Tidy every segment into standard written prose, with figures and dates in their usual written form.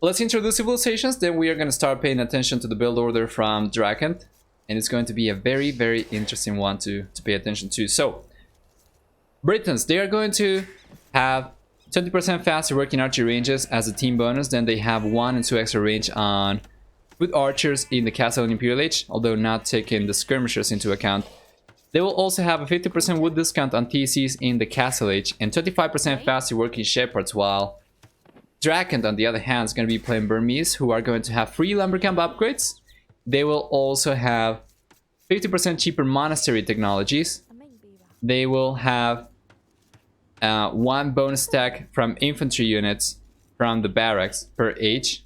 Let's introduce civilizations, then we are going to start paying attention to the build order from DracKeN. And it's going to be a very, very interesting one to pay attention to. So, Britons, they are going to have 20% faster working archery ranges as a team bonus. Then they have 1 and 2 extra range on foot archers in the Castle and Imperial Age, although not taking the skirmishers into account. They will also have a 50% wood discount on TCs in the Castle Age and 25% faster working shepherds, while DracKeN, on the other hand, is going to be playing Burmese, who are going to have free lumber camp upgrades. They will also have 50% cheaper monastery technologies. They will have 1 bonus stack from infantry units from the barracks per age,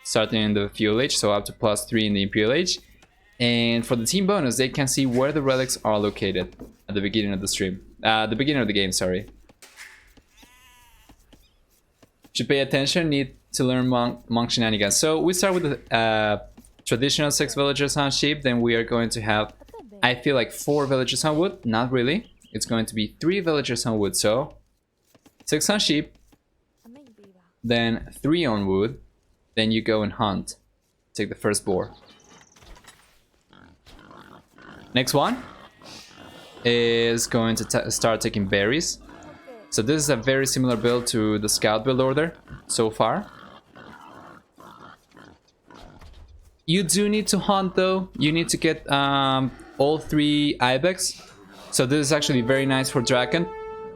starting in the feudal age, so up to +3 in the imperial age. And for the team bonus, they can see where the relics are located at the beginning of the stream. The beginning of the game, sorry. Should pay attention, need to learn monk shenanigans. So we start with the traditional 6 villagers on sheep, then we are going to have, I feel like 4 villagers on wood, not really. It's going to be 3 villagers on wood, so 6 on sheep, then 3 on wood, then you go and hunt. Take the first boar. Next one is going to start taking berries. So this is a very similar build to the scout build order so far. You do need to hunt though. You need to get all 3 ibex. So this is actually very nice for DracKeN.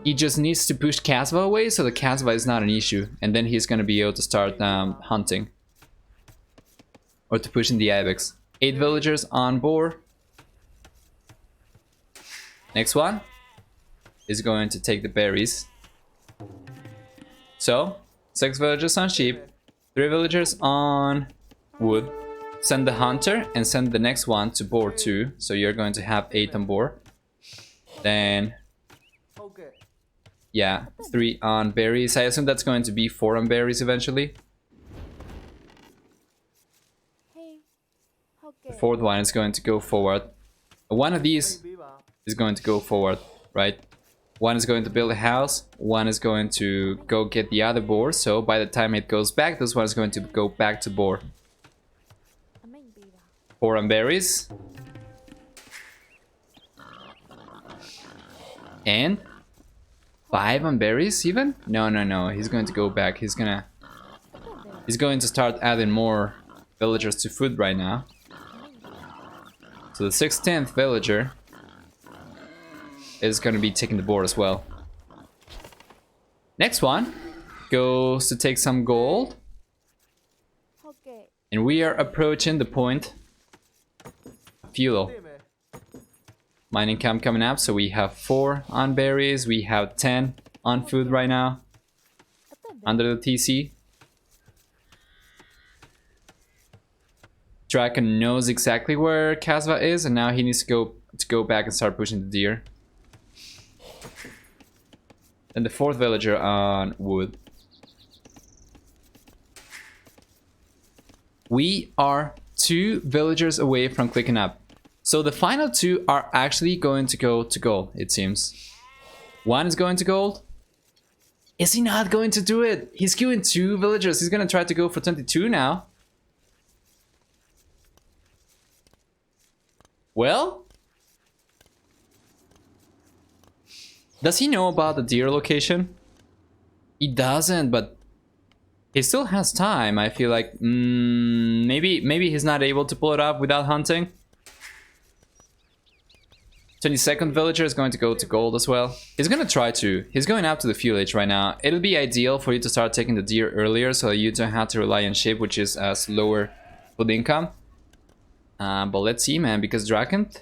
He just needs to push Kasva away, so the Kasva is not an issue. And then he's going to be able to start hunting. Or to push in the ibex. 8 villagers on board. Next one is going to take the berries. So, 6 villagers on sheep, 3 villagers on wood. Send the hunter and send the next one to boar 2. So you're going to have 8 on board. Then, yeah, 3 on berries. I assume that's going to be 4 on berries eventually. The 4th one is going to go forward. One of these is going to go forward, right? One is going to build a house, one is going to go get the other boar, so by the time it goes back, this one is going to go back to boar. 4 on berries. And 5 on berries even? No, he's going to go back. He's going to start adding more villagers to food right now. So the 16th villager is going to be taking the board as well. Next one goes to take some gold. And we are approaching the point of fuel. Mining camp coming up, so we have 4 on berries, we have 10 on food right now. Under the TC. DracKeN knows exactly where Kasva is, and now he needs to go back and start pushing the deer. And the 4th villager on wood. We are 2 villagers away from clicking up. So the final 2 are actually going to go to gold, it seems. 1 is going to gold. Is he not going to do it? He's queuing 2 villagers. He's going to try to go for 22 now. Well, does he know about the deer location? He doesn't, but he still has time. I feel like maybe he's not able to pull it off without hunting. 22nd villager is going to go to gold as well. He's going to try to. He's going up to the feudal age right now. It'll be ideal for you to start taking the deer earlier so you don't have to rely on sheep, which is lower food income. But let's see, man, because DracKeN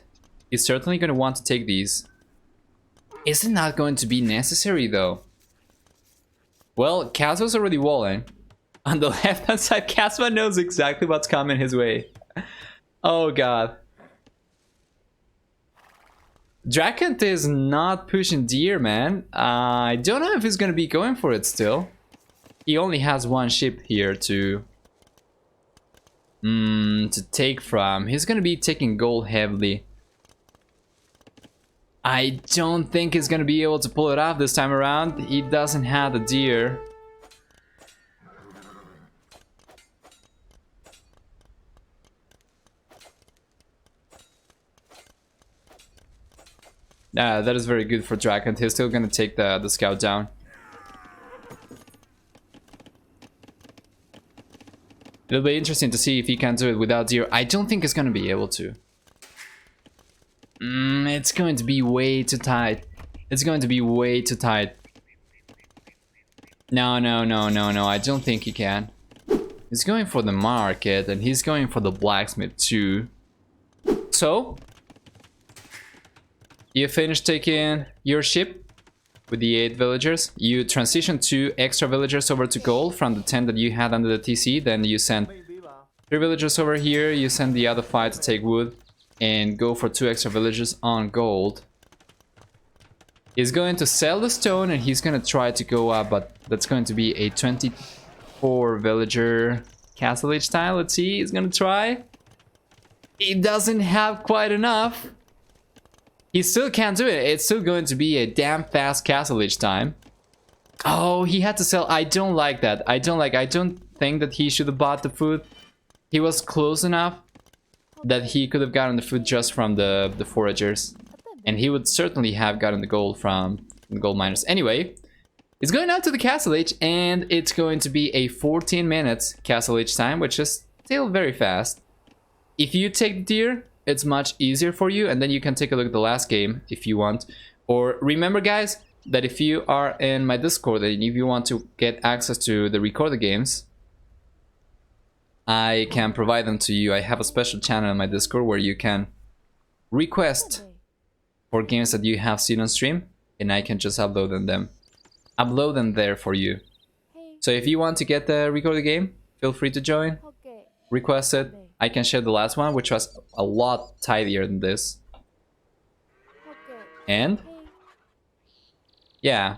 is certainly going to want to take these. Is it not going to be necessary, though? Well, Kasva's already walling. On the left-hand side, Kasva knows exactly what's coming his way. Oh, God. DracKeN is not pushing deer, man. I don't know if he's going to be going for it still. He only has 1 ship here to take from. He's going to be taking gold heavily. I don't think he's going to be able to pull it off this time around. He doesn't have the deer. That is very good for DracKeN. He's still gonna take the scout down. It'll be interesting to see if he can do it without deer. I don't think he's gonna be able to. It's going to be way too tight. It's going to be way too tight. No, I don't think he can. He's going for the market and he's going for the blacksmith too. So, you finish taking your ship with the 8 villagers. You transition 2 extra villagers over to gold from the 10 that you had under the TC. Then you send 3 villagers over here. You send the other 5 to take wood and go for 2 extra villagers on gold. He's going to sell the stone and he's going to try to go up, but that's going to be a 24 villager castle each time. Let's see, he's going to try. He doesn't have quite enough. He still can't do it. It's still going to be a damn fast castle each time. Oh, he had to sell. I don't like that. I don't think that he should have bought the food. He was close enough that he could have gotten the food just from the foragers. And he would certainly have gotten the gold from the gold miners. Anyway, it's going out to the castle age, and it's going to be a 14 minutes castle age time, which is still very fast. If you take the deer, it's much easier for you, and then you can take a look at the last game if you want. Or remember, guys, that if you are in my Discord and if you want to get access to the recorded games, I can provide them to you. I have a special channel in my Discord where you can request for games that you have seen on stream, and I can just upload them there for you. So if you want to get the recorded game, feel free to join, request it. I can share the last one, which was a lot tidier than this. And yeah,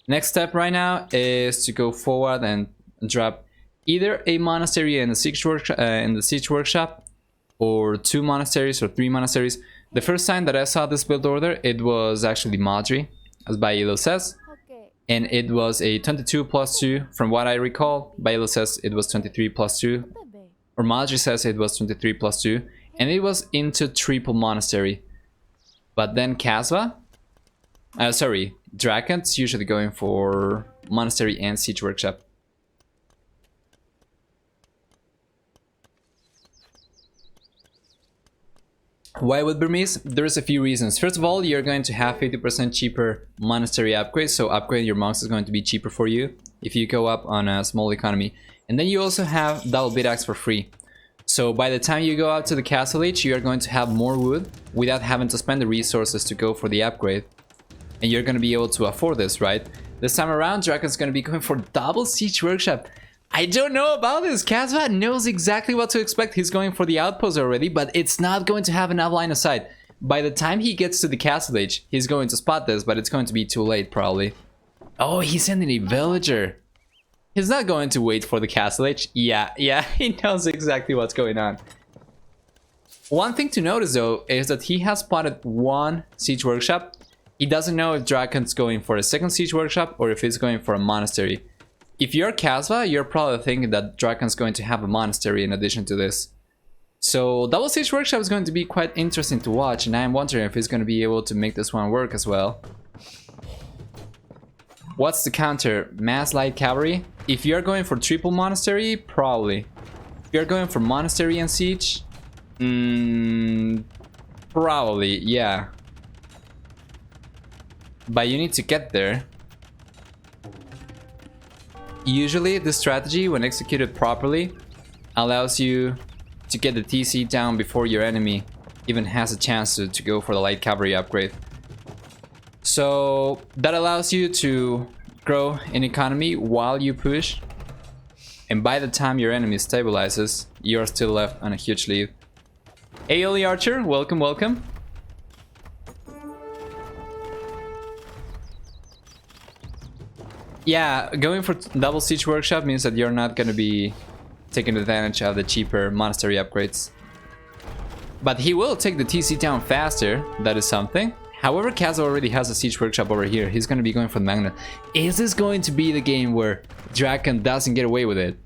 next step right now is to go forward and drop either a monastery in the siege workshop, or 2 monasteries or 3 monasteries. The first time that I saw this build order, it was actually Madri, as Bailo says. And it was a 22 plus 2. From what I recall, Bailo says it was 23 plus 2. Or Madri says it was 23 plus 2. And it was into triple monastery. But then DracKen's usually going for monastery and siege workshop. Why with Burmese? There's a few reasons. First of all, you're going to have 50% cheaper monastery upgrades, so upgrading your monks is going to be cheaper for you if you go up on a small economy. And then you also have double bid axe for free. So by the time you go out to the castle age, you are going to have more wood without having to spend the resources to go for the upgrade. And you're going to be able to afford this, right? This time around, DracKen's going to be going for double siege workshop. I don't know about this. K4SVA knows exactly what to expect. He's going for the outpost already, but it's not going to have enough line of sight. By the time he gets to the castle age, he's going to spot this, but it's going to be too late probably. Oh, he's sending a villager. He's not going to wait for the castle age. Yeah, he knows exactly what's going on. One thing to notice though is that he has spotted 1 siege workshop. He doesn't know if DracKen's going for a 2nd siege workshop or if he's going for a monastery. If you're K4SVA, you're probably thinking that DracKen's going to have a monastery in addition to this. So double siege workshop is going to be quite interesting to watch, and I'm wondering if he's going to be able to make this one work as well. What's the counter? Mass light cavalry? If you're going for triple monastery, probably. If you're going for monastery and siege, probably, yeah. But you need to get there. Usually this strategy, when executed properly, allows you to get the TC down before your enemy even has a chance to go for the light cavalry upgrade. So that allows you to grow in economy while you push, and by the time your enemy stabilizes, you're still left on a huge lead. Hey Oli Archer, welcome, welcome. Yeah, going for double siege workshop means that you're not going to be taking advantage of the cheaper monastery upgrades. But he will take the TC down faster, that is something. However, Kaz already has a siege workshop over here. He's going to be going for the magnet. Is this going to be the game where DracKEN doesn't get away with it?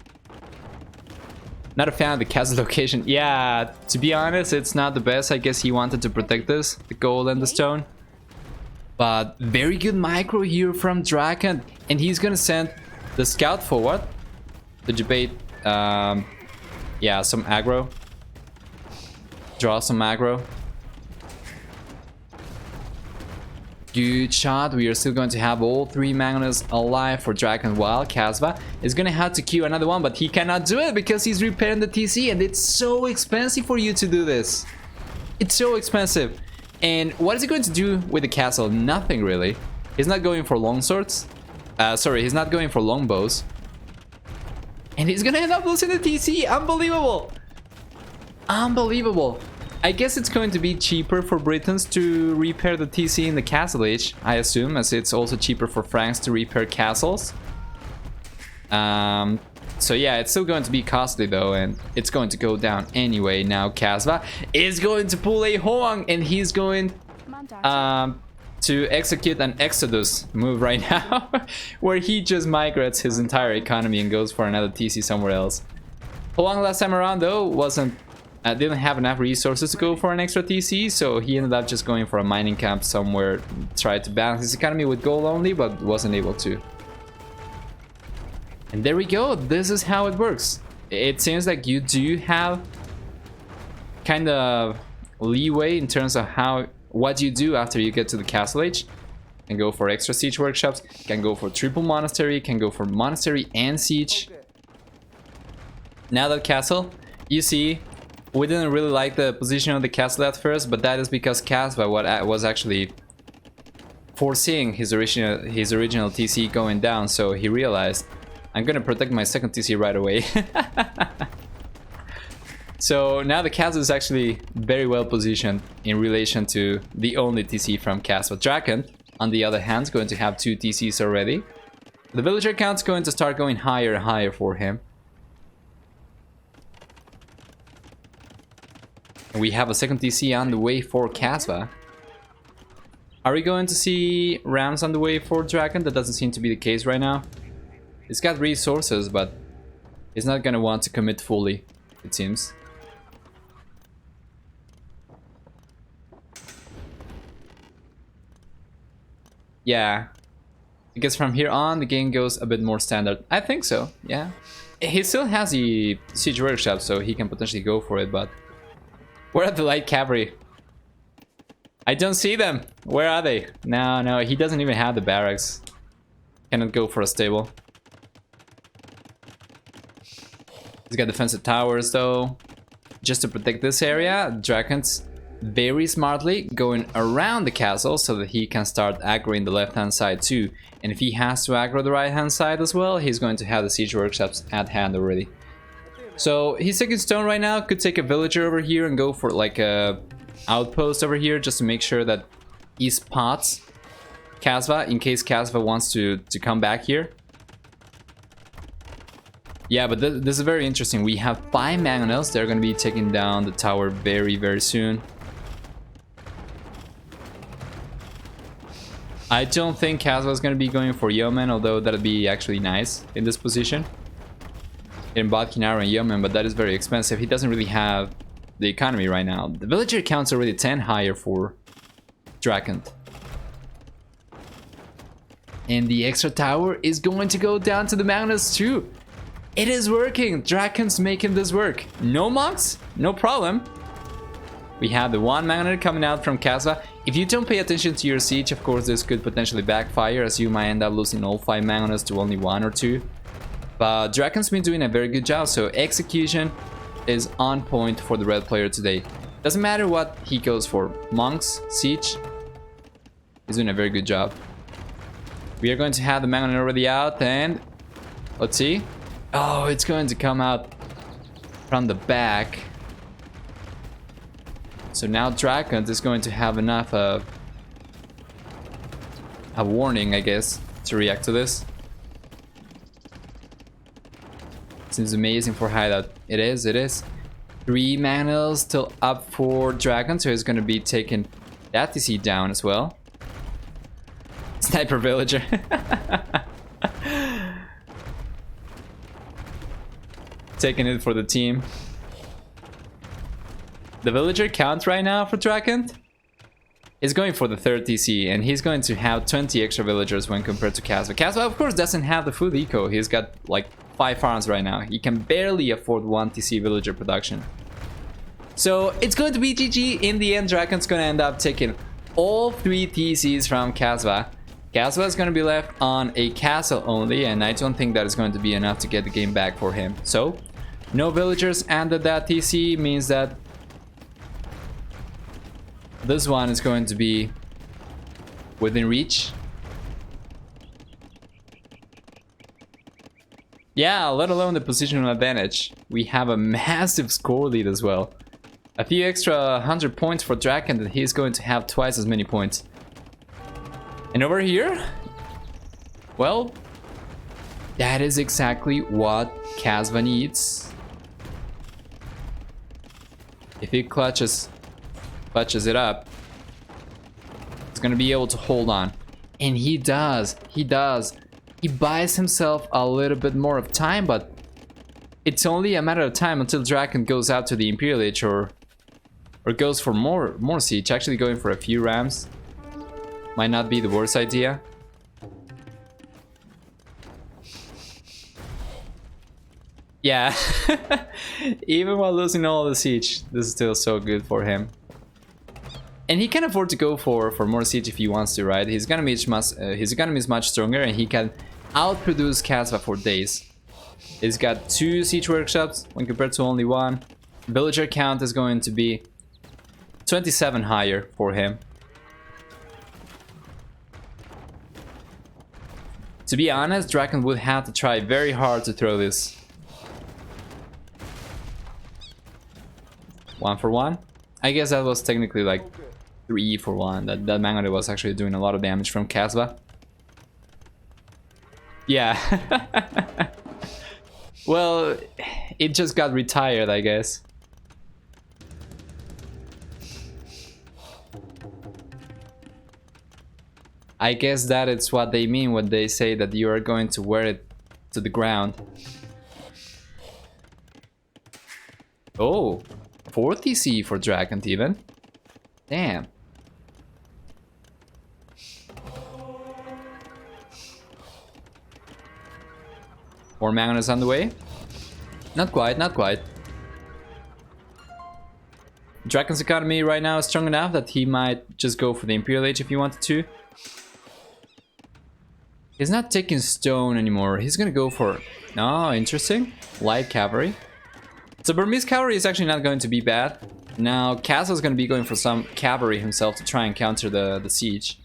Not a fan of the Kaz location. Yeah, to be honest, it's not the best. I guess he wanted to protect this, the gold and the stone. But very good micro here from DracKeN, and he's gonna send the scout forward to debate, yeah, some aggro. Draw some aggro. Good shot. We are still going to have all 3 Magnus alive for DracKeN, while K4SVA is gonna have to queue another one, but he cannot do it because he's repairing the TC, and it's so expensive for you to do this. It's so expensive. And what is he going to do with the castle? Nothing really. He's not going for long swords. Sorry, he's not going for longbows. And he's gonna end up losing the TC. Unbelievable. Unbelievable. I guess it's going to be cheaper for Britons to repair the TC in the castle age, I assume, as it's also cheaper for Franks to repair castles. So yeah, it's still going to be costly though, and it's going to go down anyway. Now K4SVA is going to pull a Hoang, and he's going to execute an Exodus move right now, where he just migrates his entire economy and goes for another TC somewhere else. Hoang last time around though didn't have enough resources to go for an extra TC, so he ended up just going for a mining camp somewhere, tried to balance his economy with gold only, but wasn't able to. And there we go. This is how it works. It seems like you do have kind of leeway in terms of what you do after you get to the castle age. Can go for extra siege workshops, can go for triple monastery, can go for monastery and siege. Now that castle, you see, we didn't really like the position of the castle at first, but that is because K4SVA was actually foreseeing his original TC going down, so he realized, I'm gonna protect my second TC right away. So now the castle is actually very well positioned in relation to the only TC from K4SVA. DracKeN, on the other hand, is going to have 2 TCs already. The villager count is going to start going higher and higher for him. And we have a second TC on the way for K4SVA. Are we going to see rams on the way for DracKeN? That doesn't seem to be the case right now. He's got resources, but he's not gonna want to commit fully, it seems. Yeah, because from here on the game goes a bit more standard. I think so, yeah. He still has the siege workshop, so he can potentially go for it, but where are the light cavalry? I don't see them. Where are they? No, he doesn't even have the barracks. Cannot go for a stable. He's got defensive towers though, just to protect this area. DracKeN's very smartly going around the castle so that he can start aggroing the left hand side too. And if he has to aggro the right hand side as well, he's going to have the siege workshops at hand already. So he's taking stone right now. Could take a villager over here and go for like a outpost over here just to make sure that he spots K4SVA in case K4SVA wants to come back here. Yeah, but this is very interesting. We have 5 mangonels. They're going to be taking down the tower very, very soon. I don't think K4SVA is going to be going for yeoman, although that'd be actually nice in this position. In Botkinara and yeoman, but that is very expensive. He doesn't really have the economy right now. The villager count's already 10 higher for DracKeN. And the extra tower is going to go down to the mangonels too. It is working. DracKeN's making this work. No monks, no problem. We have the 1 mangonel coming out from K4SVA. If you don't pay attention to your siege, of course, this could potentially backfire, as you might end up losing all 5 mangonels to only 1 or 2. But DracKeN's been doing a very good job, so execution is on point for the red player today. Doesn't matter what he goes for. Monks, siege, he's doing a very good job. We are going to have the mangonel already out, and let's see. Oh, it's going to come out from the back. So now DracKeN is going to have enough of a warning, I guess, to react to this. Seems amazing for Hideout. It is, it is. 3 mangonels still up for DracKeN, so he's going to be taking that TC down as well. Sniper villager. Taking it for the team. The villager count right now for DracKeN is going for the third TC, and he's going to have 20 extra villagers when compared to K4SVA. K4SVA, of course, doesn't have the food eco. He's got like 5 farms right now. He can barely afford 1 TC villager production. So it's going to be GG. In the end, DracKeN's going to end up taking all 3 TCs from K4SVA. K4SVA is going to be left on a castle only, and I don't think that is going to be enough to get the game back for him. So no villagers and that TC means that this one is going to be within reach. Yeah, let alone the positional advantage. We have a massive score lead as well. A few extra 100 points for DracKeN, and he's going to have twice as many points. And over here, well, that is exactly what K4SVA needs. If he clutches it up, it's gonna be able to hold on. And he does. He buys himself a little bit more of time, but it's only a matter of time until DracKeN goes out to the Imperial Age or goes for more siege. Actually going for a few rams might not be the worst idea. Yeah. Even while losing all the siege, this is still so good for him. And he can afford to go for more siege if he wants to, right? His economy is much stronger, and he can outproduce K4SVA for days. He's got 2 siege workshops when compared to only 1. Villager count is going to be 27 higher for him. To be honest, DracKeN would have to try very hard to throw this. 1 for 1. I guess that was technically like 3 for 1. That Mangonel was actually doing a lot of damage from K4SVA. Yeah. Well, it just got retired, I guess. I guess that it's what they mean when they say that you are going to wear it to the ground. Oh, 4 TC for DracKeN even. Damn. More Mangonel is on the way. Not quite, not quite. DracKeN's economy right now is strong enough that he might just go for the Imperial Age if he wanted to. He's not taking stone anymore. He's gonna go for... Oh, interesting. Light cavalry. So Burmese cavalry is actually not going to be bad. Now K4SVA is gonna be going for some cavalry himself to try and counter the siege.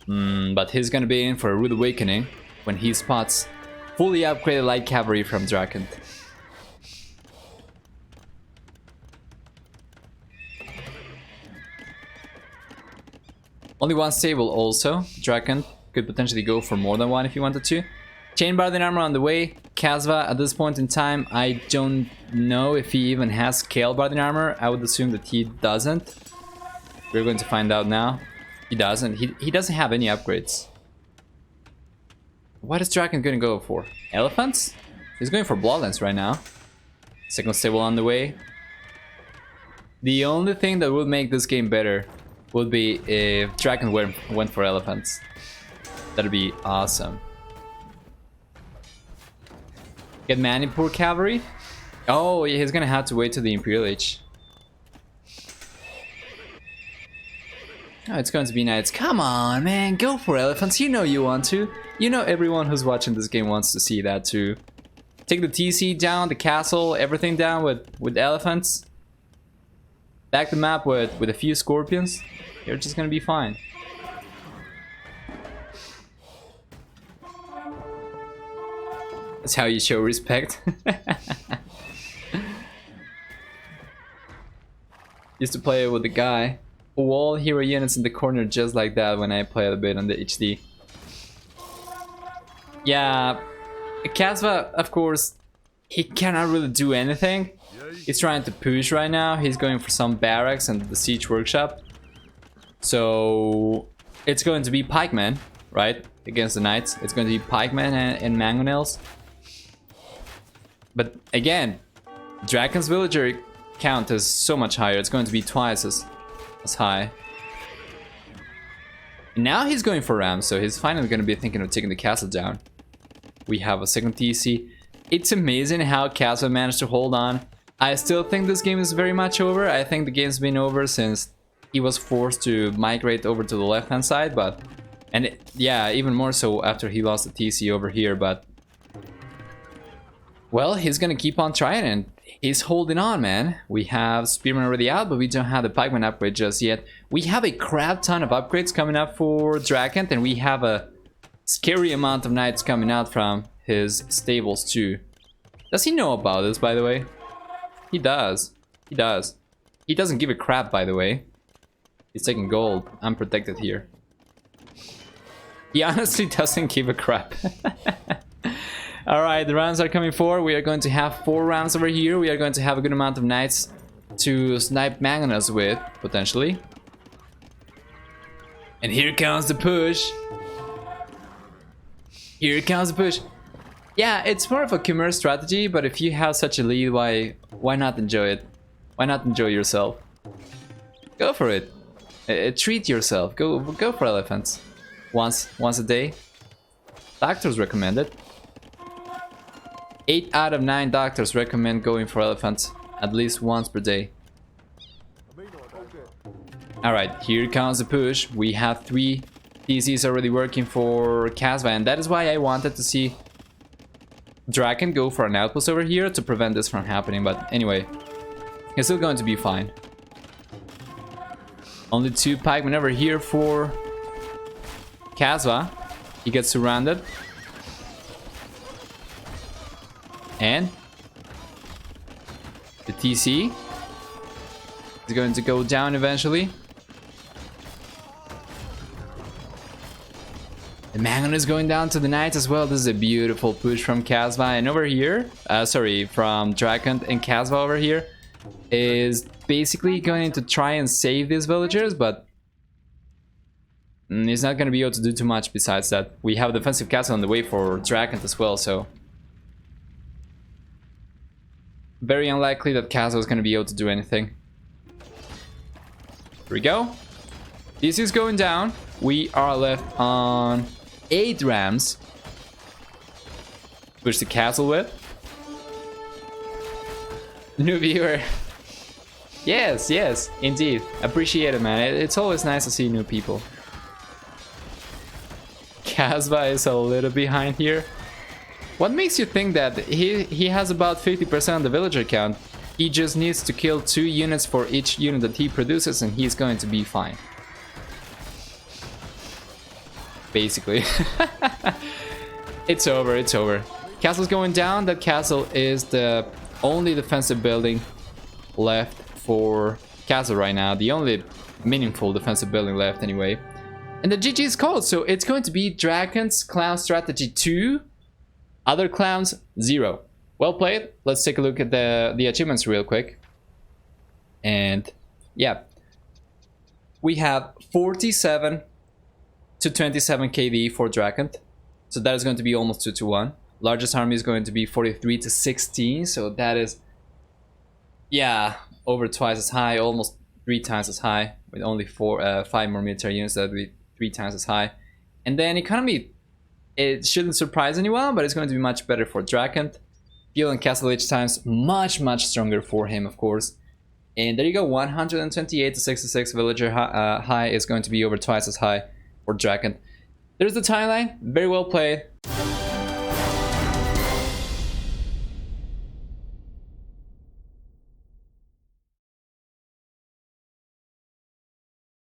But he's gonna be in for a rude awakening when he spots fully upgraded light cavalry from DracKeN. Only 1 stable also. DracKeN could potentially go for more than 1 if he wanted to. Chain Bardin armor on the way. K4SVA at this point in time, I don't know if he even has scale Bardin armor. I would assume that he doesn't. We're going to find out now. He doesn't. He doesn't have any upgrades. What is DracKeN gonna go for? Elephants? He's going for Bloodlines right now. Second stable on the way. The only thing that would make this game better would be if DracKeN went for elephants. That'd be awesome. Get Manipur cavalry? Oh, he's gonna have to wait till the Imperial Age. Oh, it's going to be knights. Come on, man, go for elephants. You know you want to. You know everyone who's watching this game wants to see that too. Take the TC down, the castle, everything down with elephants. Back the map with a few scorpions. You're just gonna be fine. That's how you show respect. Used to play with a guy. All hero units in the corner just like that when I play a bit on the HD. Yeah, K4SVA, of course, he cannot really do anything. He's trying to push right now. He's going for some barracks and the siege workshop. So it's going to be pikemen, right? Against the knights. It's going to be pikemen and mangonels. But again, DracKeN's villager count is so much higher. It's going to be twice as high. And now he's going for Ram, so he's finally going to be thinking of taking the castle down. We have a second TC. It's amazing how Castle managed to hold on. I still think this game is very much over. I think the game's been over since he was forced to migrate over to the left-hand side, but... And yeah, even more so after he lost the TC over here, but... Well, he's gonna keep on trying and he's holding on, man. We have Spearman already out, but we don't have the Pikeman upgrade just yet. We have a crap ton of upgrades coming up for DracKeN, and we have a scary amount of knights coming out from his stables too. Does he know about this, by the way? He does. He does. He doesn't give a crap, by the way. He's taking gold, unprotected here. He honestly doesn't give a crap. Alright, the rounds are coming forward. We are going to have 4 rounds over here. We are going to have a good amount of knights to snipe Mangonas with, potentially. And here comes the push. Here comes the push. Yeah, it's more of a commerce strategy, but if you have such a lead, why not enjoy it? Why not enjoy yourself? Go for it. Treat yourself. Go for elephants. Once a day. Doctors recommend it. 8 out of 9 doctors recommend going for elephants at least once per day. Alright, here comes the push. We have 3 TCs already working for K4SVA, and that is why I wanted to see DracKeN go for an outpost over here to prevent this from happening, but anyway, he's still going to be fine. Only 2 pikemen over here for K4SVA. He gets surrounded. And the TC is going to go down eventually. The Mangon is going down to the knights as well. This is a beautiful push from K4SVA. And over here, from DracKeN and K4SVA over here is basically going to try and save these villagers, but he's not going to be able to do too much besides that. We have a defensive castle on the way for DracKeN as well, so very unlikely that K4SVA is going to be able to do anything. Here we go. This is going down. We are left on 8 rams. Push the castle with. New viewer. Yes, yes, indeed. Appreciate it, man. It's always nice to see new people. K4SVA is a little behind here. What makes you think that he has about 50% of the villager count? He just needs to kill 2 units for each unit that he produces and he's going to be fine. Basically. It's over, it's over. Castle's going down. That castle is the only defensive building left for K4SVA right now. The only meaningful defensive building left anyway. And the GG is called, so it's going to be DracKeN's Clown Strategy 2. Other clowns, 0. Well played. Let's take a look at the achievements real quick. And yeah, we have 47 to 27 KD for DracKeN. So that is going to be almost 2-to-1. Largest army is going to be 43 to 16. So that is, yeah, over twice as high, almost 3 times as high, with only 5 more military units. That would be 3 times as high. And then economy, it shouldn't surprise anyone, but it's going to be much better for DracKeN. Fuel and castle age times much stronger for him, of course. And there you go, 128 to 66 villager high is going to be over twice as high for DracKeN. There's the timeline. Very well played.